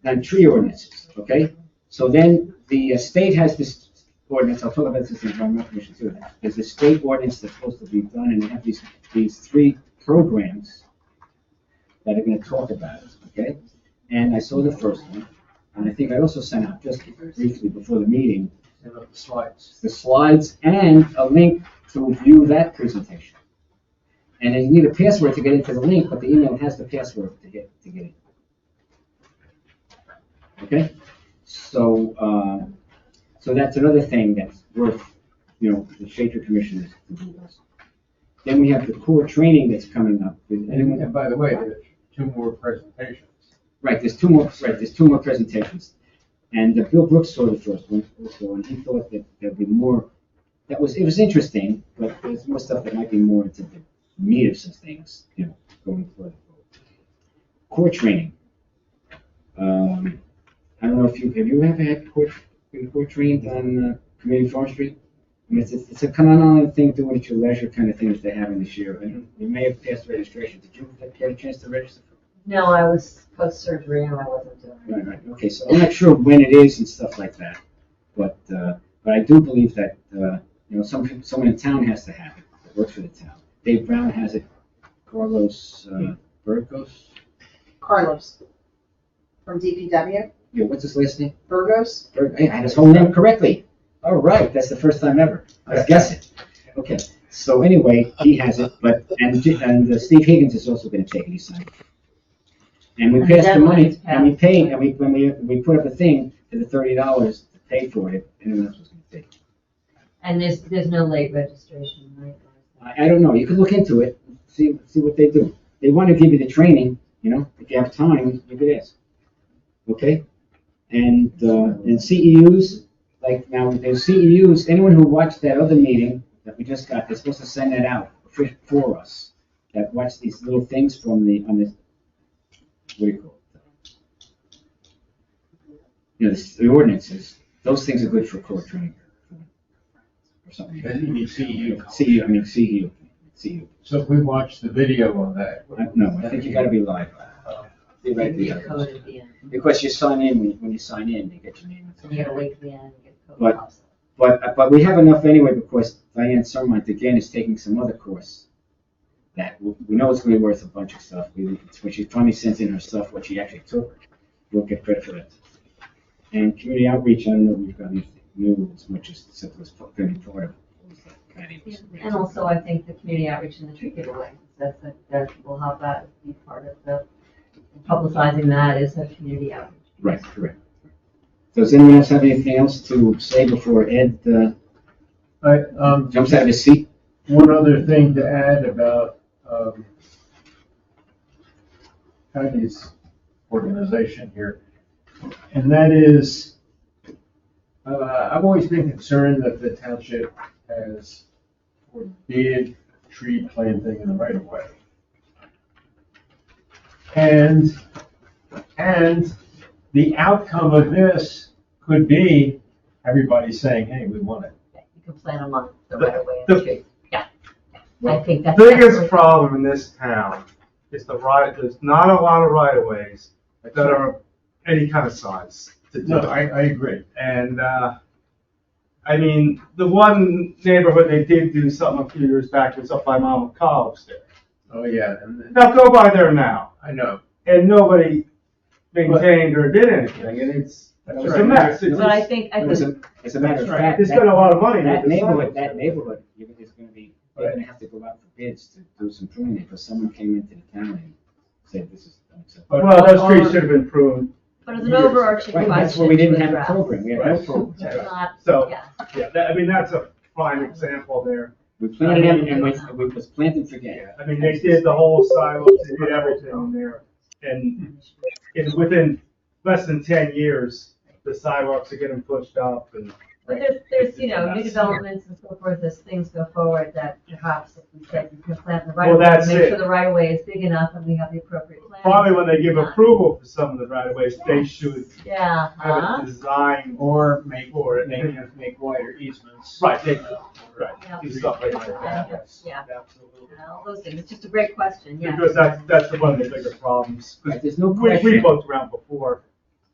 Now, tree ordinances, okay? So then the state has this ordinance. I'll talk about this in Environmental Commission too. There's a state ordinance that's supposed to be done, and they have these 3 programs that are going to talk about it, okay? And I saw the first one, and I think I also sent out just briefly before the meeting the slides and a link to view that presentation. And then you need a password to get into the link, but the email has the password to get in. Okay, so that's another thing that's worth, the Shaker Commission is to do this. Then we have the core training that's coming up. And by the way, there's 2 more presentations. Right, there's 2 more. Right, there's 2 more presentations, and Bill Brooks saw the first one also, and he thought that there'd be more. It was interesting, but there's more stuff that might be more into the meat of some things, going forward. Core training. I don't know if have you ever had core trained on community forestry? I mean, it's a kind of thing, do it at your leisure kind of thing that they have in this year. You may have passed registration. Did you get a chance to register? No, I was post-surgery and I wasn't doing it. Right. Okay, so I'm not sure when it is and stuff like that, but I do believe that someone in town has to have it that works for the town. Dave Brown has it. Carlos Burgos. Carlos from DPW. Yeah, what's his last name? Burgos. I had his whole name correctly. All right, that's the first time ever. I was guessing. Okay, so anyway, he has it, and Steve Higgins is also going to take it. He signed. And we passed the money, and we paid, and we put up a thing for the $30 to pay for it. Anyone else was going to take it. And there's no late registration, right? I don't know. You can look into it, see what they do. They want to give you the training. If you have time, you could ask. Okay. And CEUs, like now there's CEUs, anyone who watched that other meeting that we just got, they're supposed to send that out for us, that watch these little things from what do you call it? The ordinances, those things are good for core training. something. CEU. CEU. So if we watch the video on that. No, I think you gotta be live. Theoretically, Get code at the end. because you sign in, when you sign in, you get your name. And you gotta wait for the end and get code. But- pops up. But we have enough anyway, because Diane Summermonth again is taking some other course that we know it's gonna be worth a bunch of stuff. When she finally sends in her stuff, what she actually took, we'll get credit for that. And community outreach, I don't know if we've got anything new as much as simple as putting part of. And also, I think the community outreach and the tree giveaway, that will help that be part of the publicizing that is a community outreach. Right, correct. Does anyone else have anything else to say before Ed jumps out of his seat? One other thing to add about Patty's organization here, and that is, I've always been concerned that the township has forbid tree planting in the right of way. And the outcome of this could be everybody saying, hey, we want it. You can plan a month, the right of way The- and street. Yeah. I think that's. Biggest definitely- problem in this town is there's not a lot of right of ways that are any kind of size to do. No, I agree. And, I mean, the one neighborhood they did do something a few years back was up by Monmouth College there. Oh, yeah, and Now go by there now, I know. and nobody maintained or did anything, and it's That's just a right. mess. It's But I just- think, As a matter of Right. fact, They spend a lot of money. that to design neighborhood, it. they're gonna be, they're gonna have to go out for bids to do some pruning, because someone came into the town and said this is unacceptable. But Well, those trees should have been pruned. but as an overarching Right, question. that's where we didn't to have a address. program, we had no Right. program. It's not, So, yeah. yeah, I mean, that's a prime example there. We planted them, and we was plant and forget. I mean, they did the whole silos, they did everything in there, and within less than 10 years, the sidewalks are getting pushed up and. But there's, new developments and so forth as things go forward that perhaps if we said you can plant the right Well, of way, that's make it. sure the right of way is big enough and we have the appropriate plan. Probably when they give approval for some of the right of ways, they should Yeah, have it designed. Or make For it. make wider easements. Right, Yeah. do stuff like that. Yeah. Absolutely. All those things. It's just a great question, yeah. Because that's the one of the bigger problems. 'Cause Right, there's no we question, looked around before,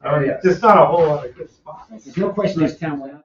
Oh, yes. there's not a whole lot of good spots. there's no question this town went out.